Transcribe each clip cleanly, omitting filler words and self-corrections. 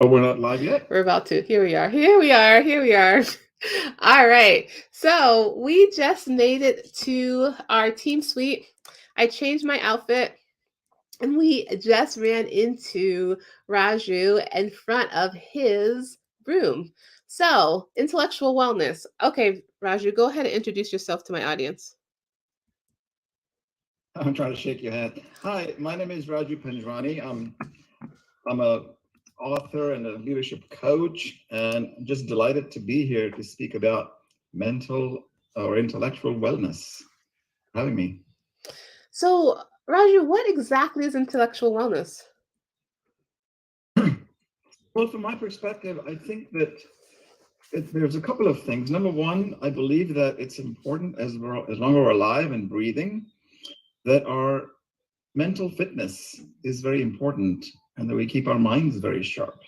Oh, we're not live yet? We're about to. Here we are. Here we are. Here we are. All right. So we just made it to our team suite. I changed my outfit and we just ran into Raju in front of his room. So, intellectual wellness. Okay, Raju, go ahead and introduce yourself to my audience. I'm trying to shake your hand. Hi, my name is Raju Panjwani. I'm a author and a leadership coach, and I'm just delighted to be here to speak about mental or intellectual wellness. Having me. So, Raju, what exactly is intellectual wellness? Well, from my perspective, I think that there's a couple of things. Number one, I believe that it's important as long as we're alive and breathing, that our mental fitness is very important, and that we keep our minds very sharp.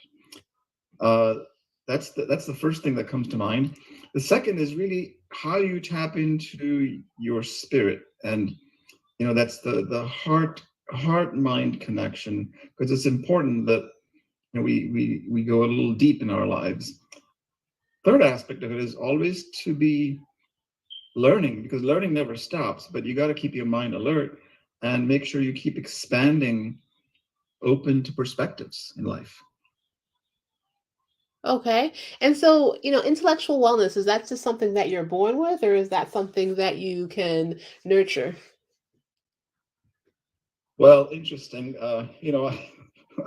Uh, that's the first thing that comes to mind. The second is really how you tap into your spirit, and that's the heart mind connection, because it's important that we go a little deep in our lives. Third aspect of it is always to be learning, because learning never stops, but you got to keep your mind alert and make sure you keep expanding, open to perspectives in life. Okay. And so, intellectual wellness, is that just something that you're born with, or is that something that you can nurture? Well, interesting.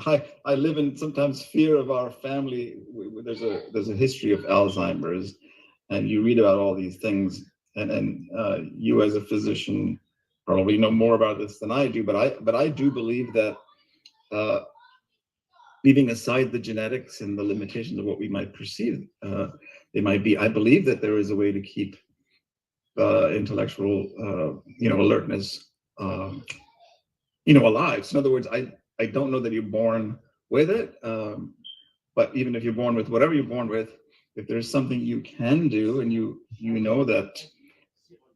I live in sometimes fear of our family. There's a history of Alzheimer's, and you read about all these things, and you as a physician probably know more about this than I do. But I do believe that, uh, leaving aside the genetics and the limitations of what we might perceive, they might be. I believe that there is a way to keep intellectual, alertness, alive. So in other words, I don't know that you're born with it, but even if you're born with whatever you're born with, if there's something you can do, and you know that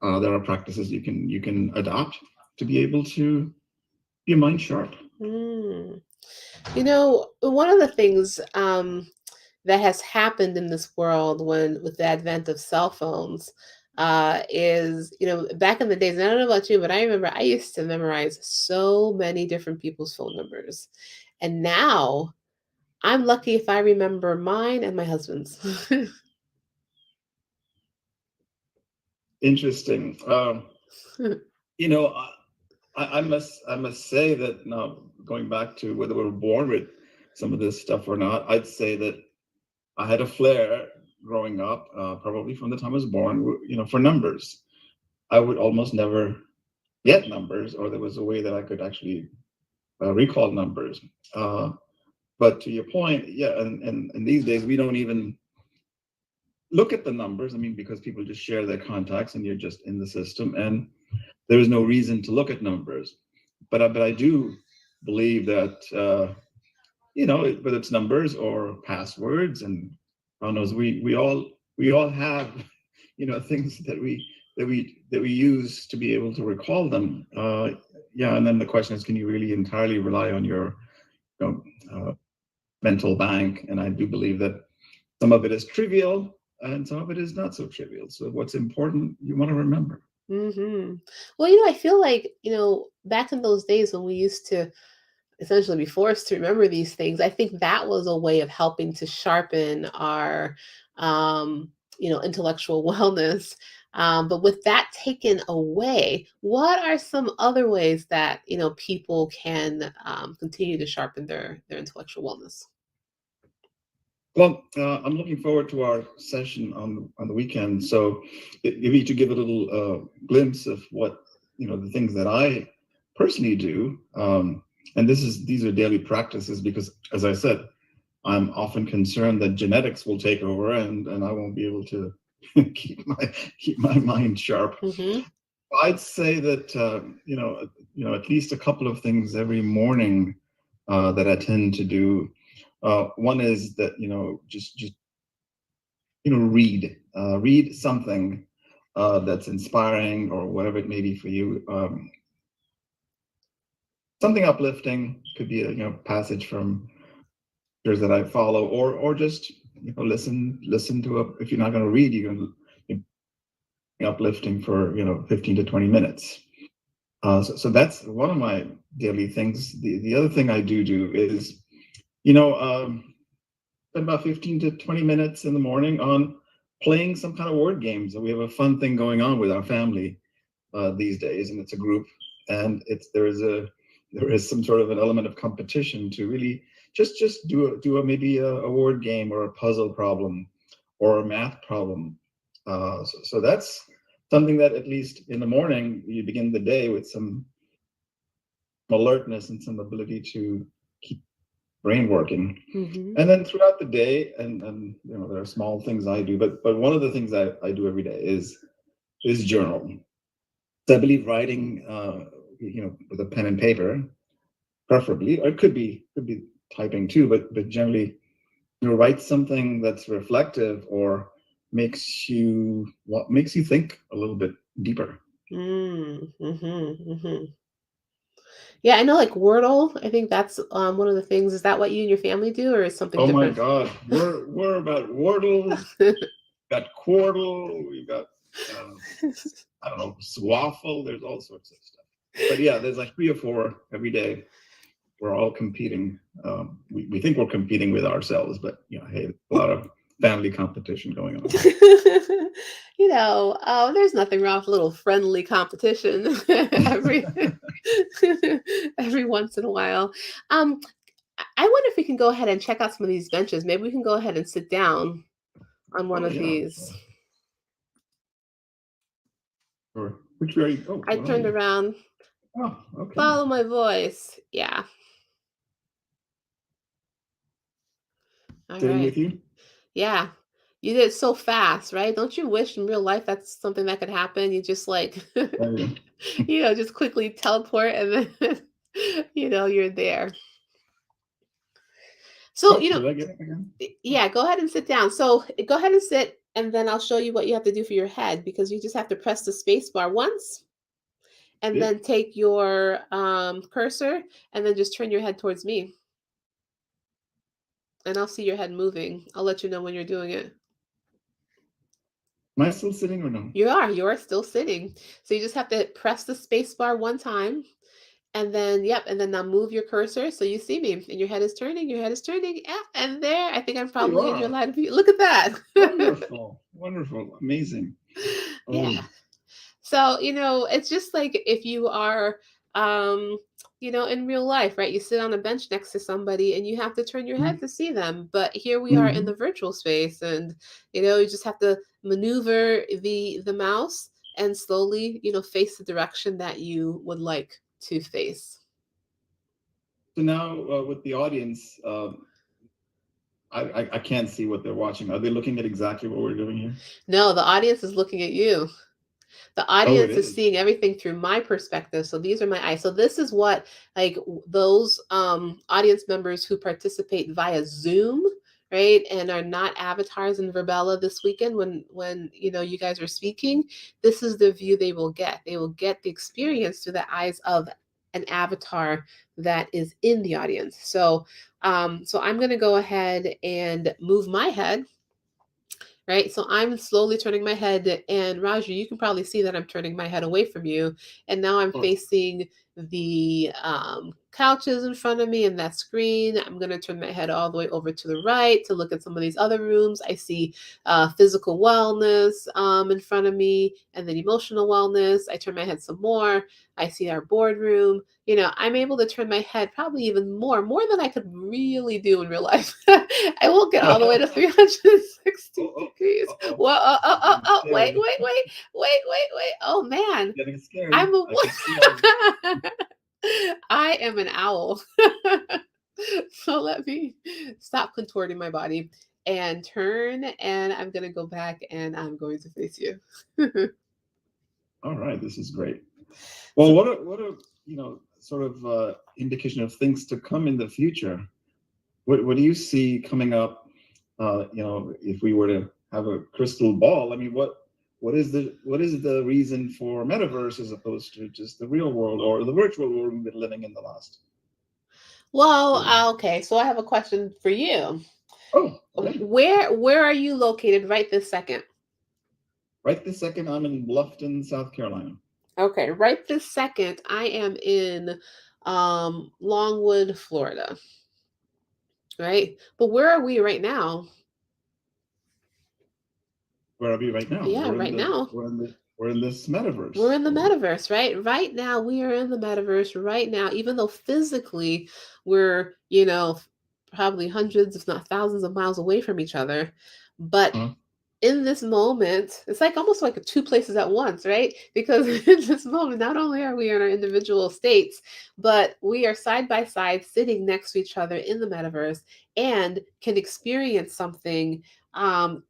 there are practices you can adopt to be able to be your mind sharp. Mm. One of the things that has happened in this world with the advent of cell phones is, back in the days, and I don't know about you, but I remember I used to memorize so many different people's phone numbers. And now I'm lucky if I remember mine and my husband's. Interesting. You know, I must say that now, going back to whether we're born with some of this stuff or not, I'd say that I had a flair growing up, probably from the time I was born, for numbers. I would almost never get numbers, or there was a way that I could actually recall numbers. Uh, but to your point, yeah, and these days we don't even look at the numbers. I mean, because people just share their contacts, and you're just in the system, and there is no reason to look at numbers. But I do believe that, whether it's numbers or passwords, and God knows, we all have things that we use to be able to recall them. Yeah, and then the question is, can you really entirely rely on your you know, uh, mental bank? And I do believe that some of it is trivial and some of it is not so trivial. So what's important, you want to remember. Well, I feel like, back in those days when we used to essentially be forced to remember these things, I think that was a way of helping to sharpen our, intellectual wellness. But with that taken away, what are some other ways that, people can continue to sharpen their intellectual wellness? Well, I'm looking forward to our session on the weekend. So, maybe to give a little glimpse of what the things that I personally do, and these are daily practices, because, as I said, I'm often concerned that genetics will take over, and I won't be able to keep my mind sharp. Mm-hmm. I'd say that, at least a couple of things every morning that I tend to do. One is that, just read something that's inspiring, or whatever it may be for you. Something uplifting, could be a passage from that I follow, or just listen to a. If you're not going to read, you can uplifting for 15 to 20 minutes. So that's one of my daily things. The other thing I do is spend about 15 to 20 minutes in the morning on playing some kind of word games. And we have a fun thing going on with our family these days, and it's a group, and there is some sort of an element of competition to really just do maybe a word game or a puzzle problem or a math problem. So that's something that, at least in the morning, you begin the day with some alertness and some ability to keep brain working. Mm-hmm. And then throughout the day, and there are small things I do, but one of the things I do every day is journal. So I believe writing, with a pen and paper, preferably, or it could be typing too, but generally, write something that's reflective or makes you think a little bit deeper. Mm-hmm. Mm-hmm. Yeah, I know, like Wordle. I think that's one of the things. Is that what you and your family do, or is something Oh my different? God, we're about Wordle, got Quordle, we got I don't know, Swaffle. There's all sorts of stuff. But yeah, there's like 3 or 4 every day. We're all competing. We think we're competing with ourselves, but hey, there's a lot of family competition going on. There's nothing wrong with a little friendly competition every every once in a while. Um, I wonder if we can go ahead and check out some of these benches. Maybe we can go ahead and sit down on one Oh of yeah, these. or which way? Oh, I where are turned you? around. Oh, okay. Follow my voice. Yeah. All Sitting right. with you. Yeah. You did it so fast, right? Don't you wish in real life that's something that could happen? You just like, Oh, yeah. just quickly teleport and then, you're there. So, Oh, did I get it again? yeah, go ahead and sit down. So go ahead and sit, and then I'll show you what you have to do for your head, because you just have to press the space bar once and Did then take your cursor and then just turn your head towards me, and I'll see your head moving. I'll let you know when you're doing it. Am I still sitting or no? You are still sitting. So you just have to press the space bar one time, and then, yep, and then now move your cursor so you see me, and your head is turning, yeah, and there, I think I'm There you probably in your are. line of view. Look at that. Wonderful, wonderful, amazing. Yeah. Oh, So, it's just like if you are, in real life, right? You sit on a bench next to somebody and you have to turn your head to see them. But here we are in mm-hmm. the virtual space, and, you just have to maneuver the mouse and slowly, face the direction that you would like to face. So now with the audience, I can't see what they're watching. Are they looking at exactly what we're doing here? No, the audience is looking at you. The Oh, it audience is is. seeing everything through my perspective. So these are my eyes. So this is what, like, those audience members who participate via Zoom, right, and are not avatars in Verbella this weekend, when you guys are speaking, this is the view they will get. They will get the experience through the eyes of an avatar that is in the audience. So I'm going to go ahead and move my head, right? So I'm slowly turning my head, and Raju, you can probably see that I'm turning my head away from you, and now I'm Oh, facing the couches in front of me and that screen. I'm going to turn my head all the way over to the right to look at some of these other rooms. I see physical wellness in front of me, and then emotional wellness. I turn my head some more. I see our boardroom. I'm able to turn my head probably even more than I could really do in real life. I won't get all the way to 360 oh, degrees. uh-oh. Well, I'm getting wait, scared. wait. Oh man, Getting scary. I'm a I can see how. I am an owl. So let me stop contorting my body and turn, and I'm gonna go back, and I'm going to face you. All right, this is great. Well, So, what a sort of indication of things to come in the future. What do you see coming up? If we were to have a crystal ball, I mean, what is the reason for metaverse as opposed to just the real world or the virtual world we've been living in the last Well, okay. So I have a question for you. Oh, okay. Where are you located right this second? Right this second, I'm in Bluffton, South Carolina. Okay, right this second, I am in Longwood, Florida. Right, but where are we right now? Where are we right now? Yeah, right now We're in this we're metaverse. in the metaverse, right? Right now we are in the metaverse right now, even though physically we're, probably hundreds, if not thousands of miles away from each other. But Huh? in this moment, it's like almost like two places at once, right? Because in this moment, not only are we in our individual states, but we are side by side sitting next to each other in the metaverse and can experience something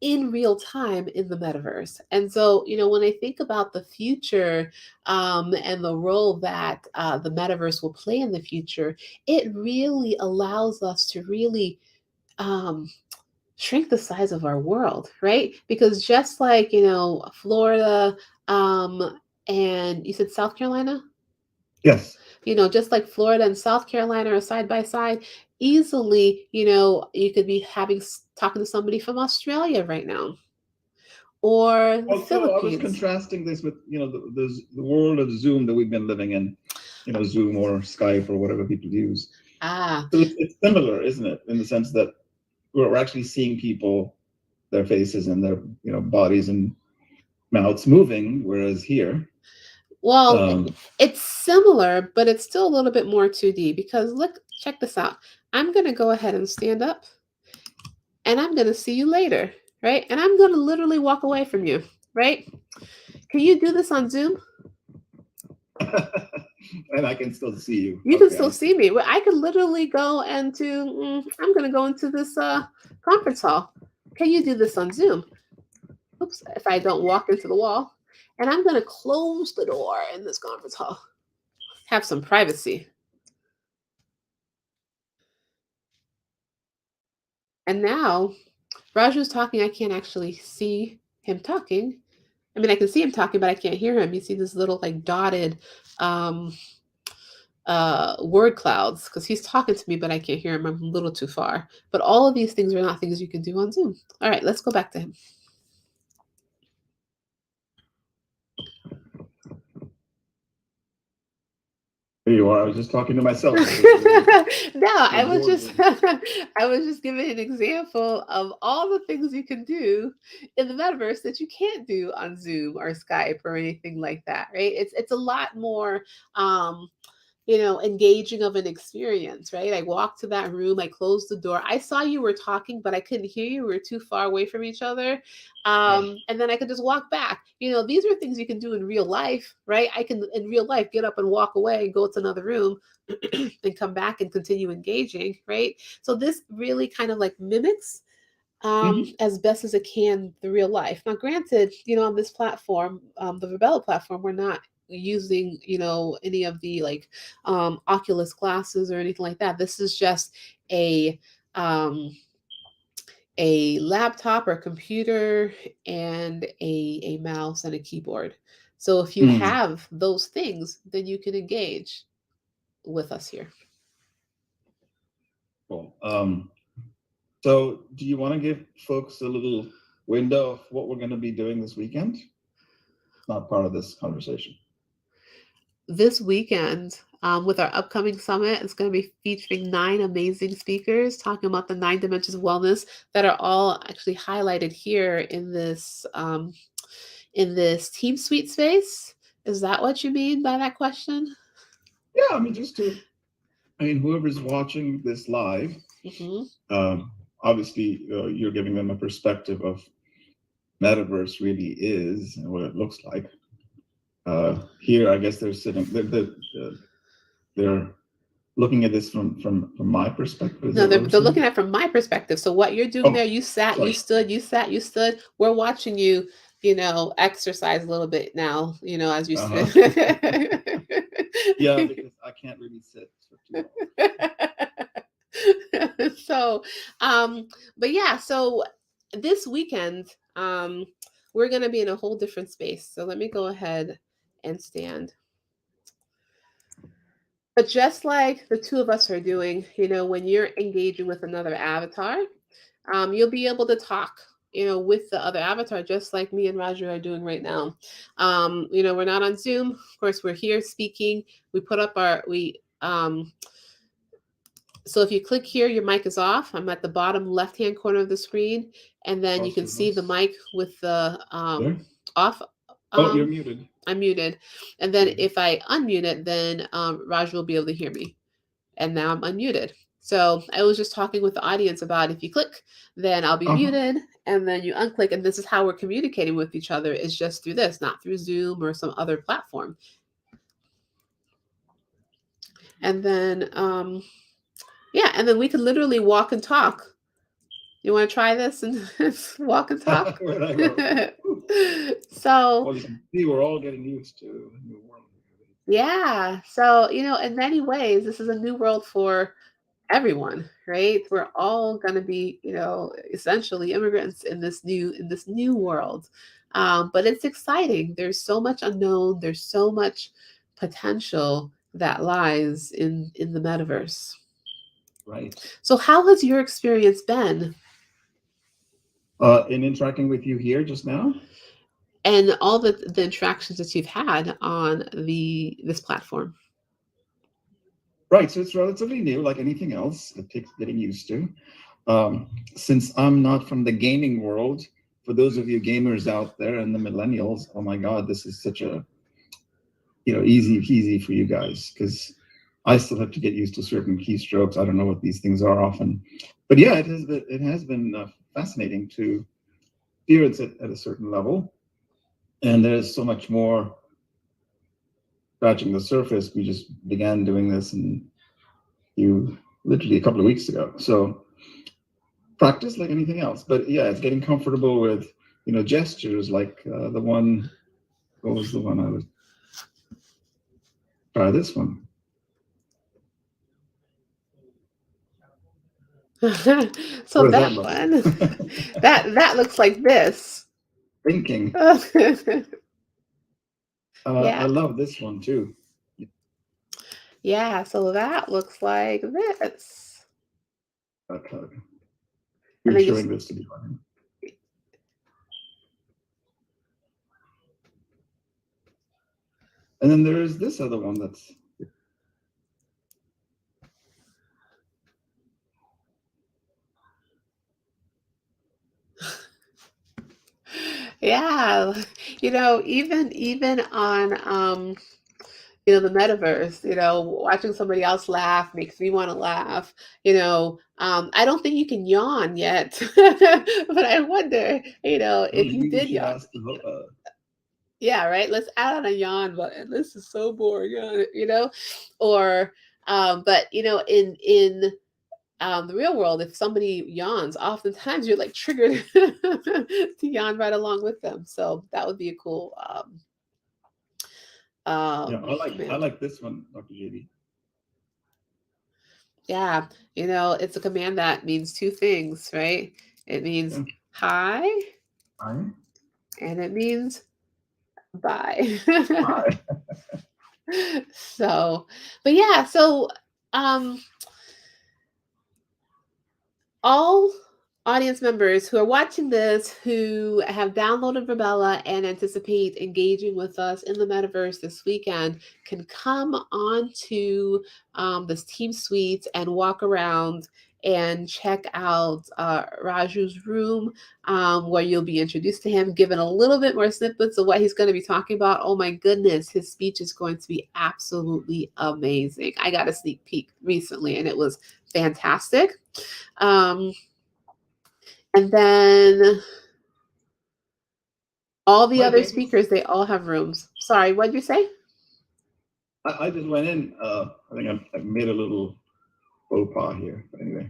in real time in the metaverse. And so, when I think about the future and the role that the metaverse will play in the future, it really allows us to really um, shrink the size of our world, right? Because just like, Florida, and you said South Carolina, Yes. just like Florida and South Carolina are side by side, easily, you could be talking to somebody from Australia right now or the Well, so I was Philippines. contrasting this with, the world of Zoom that we've been living in, Zoom or Skype or whatever people use. Ah, So it's similar, isn't it? In the sense that we're actually seeing people, their faces and their, bodies and mouths moving, whereas here, well, um, it's similar, but it's still a little bit more 2D because look, check this out. I'm going to go ahead and stand up and I'm going to see you later, right? And I'm going to literally walk away from you, right? Can you do this on Zoom? and I can still see you. You can Okay, still I see see. me. Well, I could literally go into, I'm going to go into this conference hall. Can you do this on Zoom? Oops, if I don't walk into the wall. And I'm going to close the door in this conference hall. Have some privacy. And now Raju's talking. I can't actually see him talking. I mean, I can see him talking, but I can't hear him. You see this little like dotted um, word clouds because he's talking to me, but I can't hear him. I'm a little too far. But all of these things are not things you can do on Zoom. All right, let's go back to him. There you are. I was just talking to myself. No, The I was just boardroom. I was just giving an example of all the things you can do in the metaverse that you can't do on Zoom or Skype or anything like that, right? It's a lot more um engaging of an experience, right? I walked to that room, I closed the door. I saw you were talking, but I couldn't hear you. We were too far away from each other. Yeah. And then I could just walk back. These are things you can do in real life, right? I can, in real life, get up and walk away and go to another room and come back and continue engaging, right? So this really kind of like mimics Mhm. as best as it can the real life. Now, granted, on this platform, the Rebella platform, we're not using any of the like Oculus glasses or anything like that. This is just a um a laptop or computer and a mouse and a keyboard. So if you Mm. have those things, then you can engage with us here. Cool. So do you want to give folks a little window of what we're going to be doing this weekend? It's not part of this conversation. This weekend, with our upcoming summit, it's going to be featuring 9 amazing speakers talking about the 9 dimensions of wellness that are all actually highlighted here in this team suite space. Is that what you mean by that question? Yeah, I mean, whoever's watching this live, Hmm. obviously you're giving them a perspective of metaverse really is and what it looks like. Here, I guess they're looking at this from my perspective. Is No, that what they're, we're they're saying? looking at it from my perspective. So what you're doing Oh, there, you sat, you sorry. stood, you sat, you stood. We're watching you, exercise a little bit now, as you Uh-huh. sit. Yeah, because I can't really sit for too long. So but yeah, so this weekend we're going to be in a whole different space. So let me go ahead and stand. But just like the two of us are doing, when you're engaging with another avatar, you'll be able to talk, with the other avatar, just like me and Roger are doing right now. We're not on Zoom. Of course, we're here speaking. We put up so if you click here, your mic is off. I'm at the bottom left-hand corner of the screen, and then you Across can your see the mouse. mic with the There. off. Oh, you're muted. I'm muted. And then Mhm. if I unmute it, then Raj will be able to hear me. And now I'm unmuted. So I was just talking with the audience about if you click, then I'll be Uh-huh. muted, and then you unclick, and this is how we're communicating with each other, is just through this, not through Zoom or some other platform. And then yeah, and then we could literally walk and talk. You want to try this and walk and talk? Where'd I go? So Well, you can see we're all getting used to the new world. yeah, so in many ways, this is a new world for everyone, right? We're all going to be, essentially immigrants in this new world. But it's exciting. There's so much unknown. There's so much potential that lies in the metaverse. Right. So, how has your experience been, In interacting with you here just now? and all the interactions that you've had on this platform? Right. So it's relatively new, like anything else. It takes getting used to. Since I'm not from the gaming world, for those of you gamers out there and the millennials, oh my God, this is such a easy peasy for you guys, because I still have to get used to certain keystrokes. I don't know what these things are often, but yeah, it has been fascinating to experience it at a certain level, and there's so much more scratching the surface. We just began doing this and you literally a couple of weeks ago, so practice like anything else. But yeah, it's getting comfortable with gestures like the one. What was the one I was try this one? So What does that that look one, like? that looks like this. Thinking. I Yeah. love this one too. Yeah, so that looks like this. Okay. And You're then showing this to me. And then there is this other one that's yeah, even on the metaverse, watching somebody else laugh makes me want to laugh. I don't think you can yawn yet, but I wonder, if you maybe we did should yawn. ask Yeah, right. Let's add on a yawn button. This is so boring, or but in the real world, if somebody yawns, oftentimes you're like triggered to yawn right along with them. So that would be a cool yeah, I command. like this one, Dr. JB. Yeah, it's a command that means two things, right? It means Yeah. hi, Hi. and it means bye. Hi. So, but yeah, so um all audience members who are watching this, who have downloaded Verbella and anticipate engaging with us in the metaverse this weekend, can come on to this Team Suite and walk around and check out Raju's room, where you'll be introduced to him, given a little bit more snippets of what he's going to be talking about. Oh my goodness, his speech is going to be absolutely amazing. I got a sneak peek recently and it was fantastic. Um, and then all the My other thing is, speakers, they all have rooms. Sorry, what'd you say? I just went in. I think I made a little faux pas here. But anyway.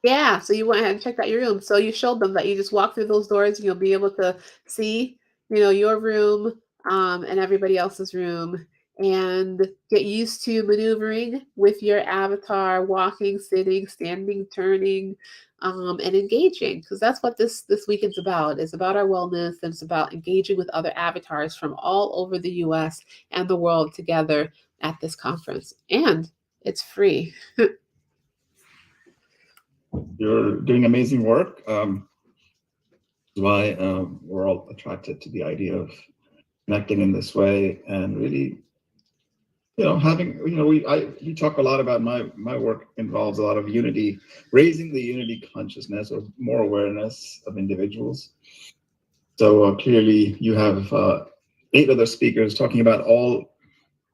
Yeah, so you went ahead and checked out your room. So you showed them that you just walk through those doors and you'll be able to see, your room, and everybody else's room, and get used to maneuvering with your avatar, walking, sitting, standing, turning, and engaging. Because that's what this weekend's about. It's about our wellness, and it's about engaging with other avatars from all over the US and the world together at this conference, and it's free. You're doing amazing work. Why we're all attracted to the idea of connecting in this way, and really, having, we talk a lot about my work involves a lot of unity, raising the unity consciousness or more awareness of individuals. So clearly you have 8 other speakers talking about all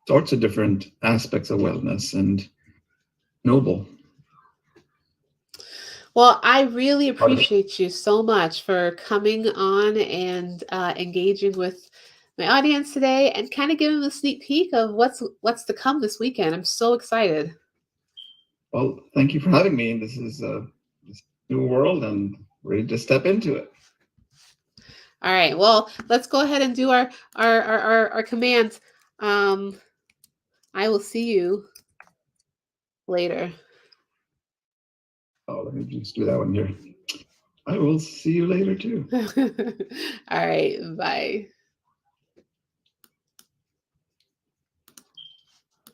sorts of different aspects of wellness, and noble. Well, I really appreciate you so much for coming on and engaging with my audience today, and kind of giving a sneak peek of what's to come this weekend. I'm so excited. Well, thank you for having me. This is this new world, and ready to step into it. All right. Well, let's go ahead and do our commands. I will see you later. Oh, let me just do that one here. I will see you later too. All right. Bye.